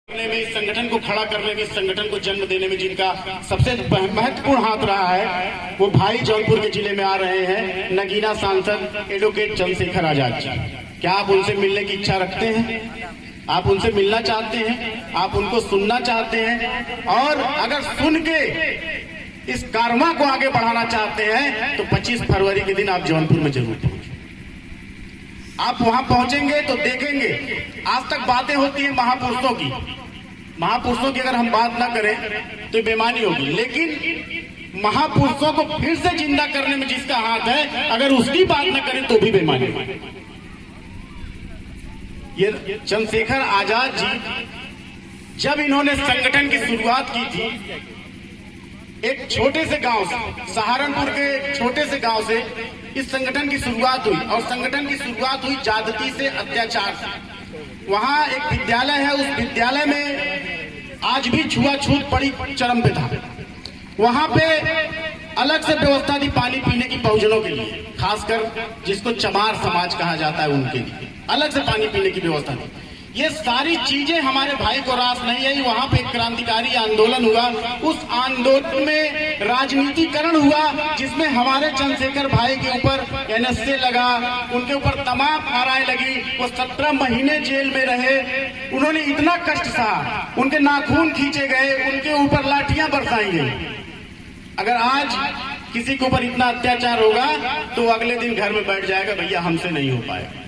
में इस संगठन को खड़ा करने में, इस संगठन को जन्म देने में जिनका सबसे महत्वपूर्ण हाथ रहा है वो भाई जौनपुर के जिले में आ रहे हैं नगीना सांसद एडवोकेट चंद्रशेखर आजाद जी। क्या आप उनसे मिलने की इच्छा रखते हैं? आप उनसे मिलना चाहते हैं? आप उनको सुनना चाहते हैं? और अगर सुन के इस कारवां को आगे बढ़ाना चाहते हैं तो 25 फरवरी के दिन आप जौनपुर में जरूर पहुंचे। आप वहां पहुंचेंगे तो देखेंगे आज तक बातें होती हैं महापुरुषों की। महापुरुषों की अगर हम बात ना करें तो बेईमानी होगी, लेकिन महापुरुषों को फिर से जिंदा करने में जिसका हाथ है अगर उसकी बात ना करें तो भी बेईमानी होगी। ये चंद्रशेखर आजाद जी जब इन्होंने संगठन की शुरुआत की थी, एक छोटे से गांव से, सहारनपुर के एक छोटे से गांव से इस संगठन की शुरुआत हुई। और संगठन की शुरुआत हुई जाति से, अत्याचार से। वहां एक विद्यालय है, उस विद्यालय में आज भी छुआछूत बड़ी चरम पे था। वहां पे अलग से व्यवस्था थी पानी पीने की बहुजनों के लिए, खासकर जिसको चमार समाज कहा जाता है उनके लिए अलग से पानी पीने की व्यवस्था थी। ये सारी चीजें हमारे भाई को रास नहीं आई। वहां पे एक क्रांतिकारी आंदोलन हुआ, उस आंदोलन में राजनीतिकरण हुआ जिसमें हमारे चंद्रशेखर भाई के ऊपर NSA लगा, उनके ऊपर तमाम धाराएं लगी। वो 17 महीने जेल में रहे। उन्होंने इतना कष्ट सहा, उनके नाखून खींचे गए, उनके ऊपर लाठियां बरसाई गई। अगर आज किसी के ऊपर इतना अत्याचार होगा तो अगले दिन घर में बैठ जाएगा, भैया हमसे नहीं हो पाएगा।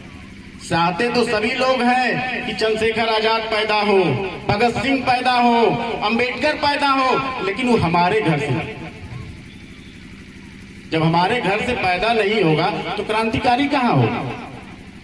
चाहते तो सभी लोग हैं कि चंद्रशेखर आजाद पैदा हो, भगत सिंह पैदा हो, अंबेडकर पैदा हो, लेकिन वो हमारे घर से। जब हमारे घर से पैदा नहीं होगा तो क्रांतिकारी कहाँ होगा?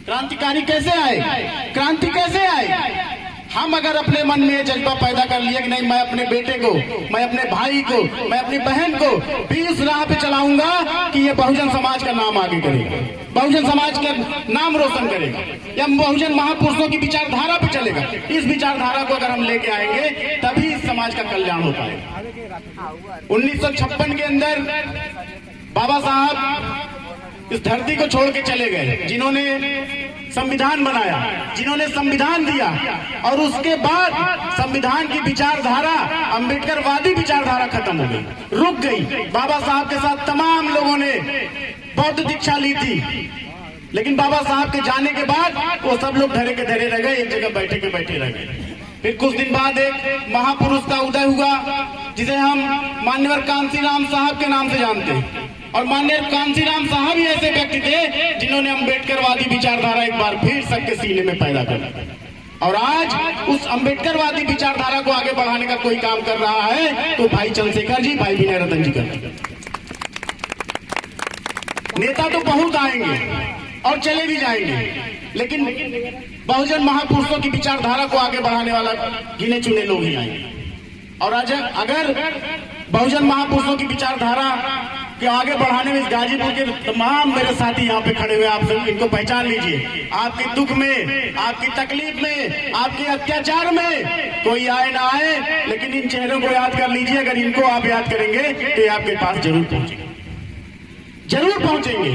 क्रांतिकारी कैसे आए? क्रांति कैसे आए? हम अगर अपने मन में जज्बा पैदा कर लिए कि नहीं, मैं अपने बेटे को, मैं अपने भाई को, मैं अपनी बहन को भी इस राह पे चलाऊंगा कि ये बहुजन समाज का नाम आगे करेगा, बहुजन समाज का नाम रोशन करेगा, या बहुजन महापुरुषों की विचारधारा पे चलेगा। इस विचारधारा को अगर हम लेके आएंगे तभी इस समाज का कल्याण हो पाएगा। 1956 के अंदर बाबा साहब इस धरती को छोड़ के चले गए, जिन्होंने संविधान बनाया, जिन्होंने संविधान दिया, और उसके बाद संविधान की विचारधारा, अंबेडकरवादी विचारधारा खत्म हो गई, रुक गई। बाबा साहब के साथ तमाम लोगों ने बौद्ध दीक्षा ली थी, लेकिन बाबा साहब के जाने के बाद वो सब लोग धरे के धरे रह गए, एक जगह बैठे के बैठे रह गए। फिर कुछ दिन बाद एक महापुरुष का उदय हुआ जिसे हम मान्यवर कांसीराम साहब के नाम से जानते हैं। और माननीय कांसीराम साहब ही ऐसे व्यक्ति थे जिन्होंने अंबेडकरवादी विचारधारा एक बार फिर सबके सीने में पैदा कर। और आज उस अंबेडकरवादी विचारधारा को आगे बढ़ाने का कोई काम कर रहा है तो भाई चंद्रशेखर जी, भाई विनय रतन जी कर। नेता तो बहुत आएंगे और चले भी जाएंगे, लेकिन बहुजन महापुरुषों की विचारधारा को आगे बढ़ाने वाला गिने चुने लोग ही आएंगे। और आज अगर बहुजन महापुरुषों की विचारधारा के आगे बढ़ाने में इस गाजीपुर के तमाम मेरे साथी यहाँ पे खड़े हुए, आप सब इनको पहचान लीजिए। आपके दुख में, आपकी तकलीफ में, आपके अत्याचार में कोई आए ना आए, लेकिन इन चेहरों को याद कर लीजिए। अगर इनको आप याद करेंगे तो ये आपके पास जरूर पहुंचेंगे, जरूर पहुंचेंगे।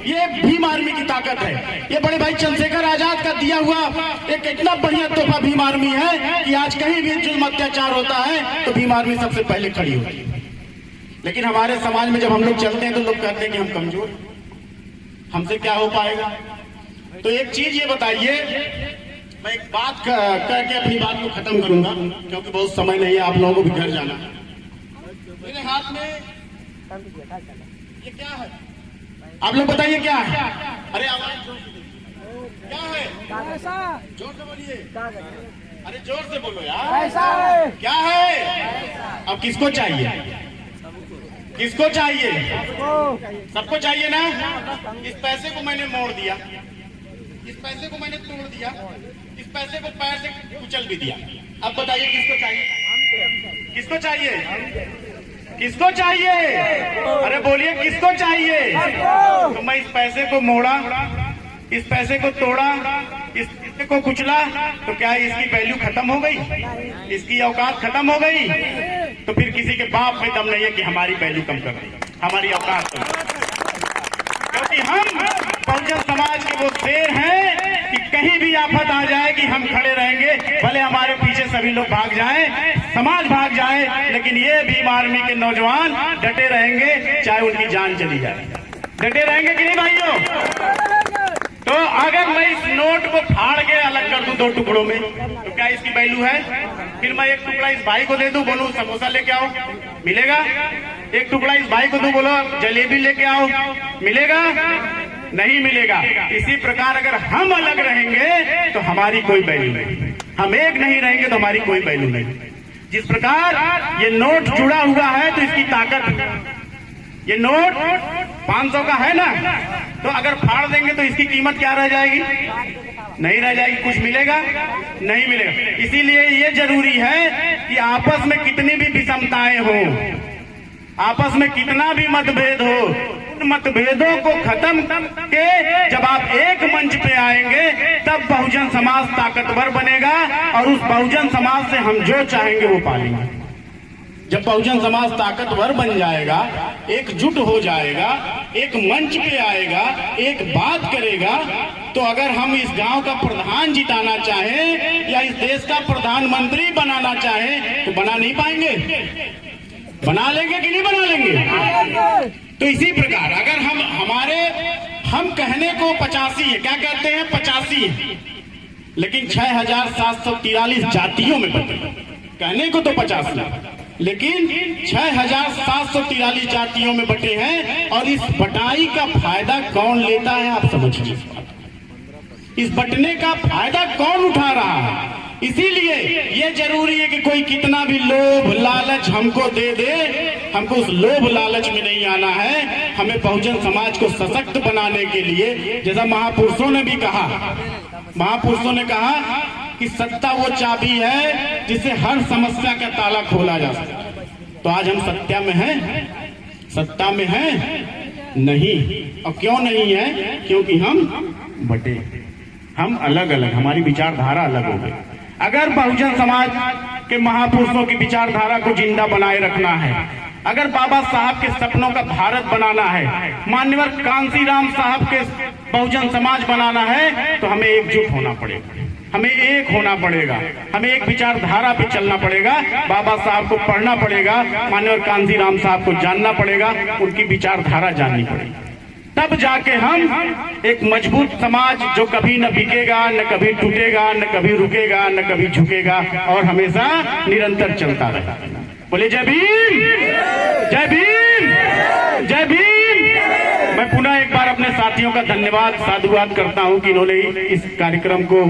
ये भीम आर्मी की ताकत है। ये बड़े भाई चंद्रशेखर आजाद का दिया हुआ एक इतना बढ़िया तोहफा भीम आर्मी है कि आज कहीं भी जुल्म अत्याचार होता है तो भीम आर्मी सबसे पहले खड़ी होती है। लेकिन हमारे समाज में जब हम लोग चलते हैं तो लोग कहते हैं कि हम कमजोर, हमसे क्या हो पाएगा। तो एक चीज ये बताइए, मैं एक बात करके अपनी बात को खत्म करूंगा क्योंकि बहुत समय नहीं है, आप लोगों को भी घर जाना है। मेरे हाथ में ये क्या है? आप लोग बताइए क्या है? अरे आवाज क्या है? जोर से बोलिए। अरे जोर से बोलो यार। क्या है? अब किसको चाहिए? किसको चाहिए? सबको चाहिए ना? इस पैसे को मैंने मोड़ दिया, इस पैसे को मैंने तोड़ दिया, इस पैसे को पैर से कुचल भी दिया। अब बताइए किसको चाहिए? किसको चाहिए? किसको चाहिए? अरे बोलिए किसको चाहिए? तो मैं इस पैसे को मोड़ा, इस पैसे को तोड़ा, इस पैसे को कुचला, तो क्या इसकी वैल्यू खत्म हो गई? इसकी औकात खत्म हो गई? तो फिर किसी के बाप में दम नहीं है कि हमारी वैल्यू कम कर दी, हमारी औकात कम। क्योंकि हम बहुजन समाज के वो शेर हैं कि कहीं भी आफत आ जाए कि हम खड़े रहेंगे, भले हमारे पीछे सभी लोग भाग जाएं, समाज भाग जाए, लेकिन ये भीम आर्मी के नौजवान डटे रहेंगे, चाहे उनकी जान चली जाए। डटे रहेंगे कि नहीं भाइयों? तो अगर मैं इस नोट को फाड़ के अलग कर दूं 2 टुकड़ों में, तो क्या इसकी वैल्यू है? फिर मैं एक टुकड़ा इस भाई को दे दूं, बोलूं समोसा लेके आओ, मिलेगा? एक टुकड़ा इस भाई को दूं, बोलो जलेबी लेके आओ, मिलेगा? नहीं मिलेगा। इसी प्रकार अगर हम अलग रहेंगे तो हमारी कोई वैल्यू नहीं, हम एक नहीं रहेंगे तो हमारी कोई वैल्यू नहीं। जिस प्रकार ये नोट जुड़ा हुआ है तो इसकी ताकत, ये नोट 500 का है ना, तो अगर फाड़ देंगे तो इसकी कीमत क्या रह जाएगी? नहीं रह जाएगी। कुछ मिलेगा? नहीं मिलेगा। इसीलिए ये जरूरी है कि आपस में कितनी भी विषमताएं हो, आपस में कितना भी मतभेद हो, उन मतभेदों को खत्म करके जब आप एक मंच पे आएंगे तब बहुजन समाज ताकतवर बनेगा और उस बहुजन समाज से हम जो चाहेंगे वो पालेंगे। जब बहुजन समाज ताकतवर बन जाएगा, एकजुट हो जाएगा, एक मंच पे आएगा, एक बात करेगा, तो अगर हम इस गांव का प्रधान जिताना चाहें या इस देश का प्रधानमंत्री बनाना चाहें तो बना नहीं पाएंगे। बना लेंगे कि नहीं बना लेंगे? तो इसी प्रकार अगर हम कहने को 85 है, क्या कहते हैं 85 है, लेकिन 6743 जातियों में बटे। कहने को तो 50 है, लेकिन 6743 जातियों में बटे हैं। और इस बटाई का फायदा कौन लेता है, आप समझिए। इस बटने का फायदा कौन उठा रहा है? इसीलिए ये जरूरी है कि कोई कितना भी लोभ लालच हमको दे दे, हमको उस लोभ लालच में नहीं आना है। हमें बहुजन समाज को सशक्त बनाने के लिए, जैसा महापुरुषों ने भी कहा, महापुरुषों ने कहा कि सत्ता वो चाबी है जिससे हर समस्या का ताला खोला जा सकता है। तो आज हम सत्ता में हैं? सत्ता में हैं? नहीं। और क्यों नहीं है? क्योंकि हम बटे, हम अलग अलग, हमारी विचारधारा अलग हो गई। अगर बहुजन समाज के महापुरुषों की विचारधारा को जिंदा बनाए रखना है, अगर बाबा साहब के सपनों का भारत बनाना है, मान्यवर कांसीराम साहब के बहुजन समाज बनाना है, तो हमें एकजुट होना पड़ेगा, हमें एक होना पड़ेगा, हमें एक विचारधारा पे चलना पड़ेगा। बाबा साहब को पढ़ना पड़ेगा, मान्यवर कांसीराम साहब को जानना पड़ेगा, उनकी विचारधारा जाननी पड़ेगी। तब जाके हम एक मजबूत समाज जो कभी न बिकेगा, न कभी टूटेगा, न कभी रुकेगा, न कभी झुकेगा और हमेशा निरंतर चलता रहेगा। बोले जय भीम, जय भीम, जय भीम। मैं पुनः एक बार अपने साथियों का धन्यवाद साधुवाद करता हूं कि इन्होंने इस कार्यक्रम को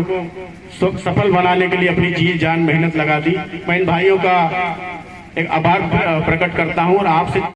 सफल बनाने के लिए अपनी जी जान मेहनत लगा दी। मैं इन भाइयों का एक आभार प्रकट करता हूं और आपसे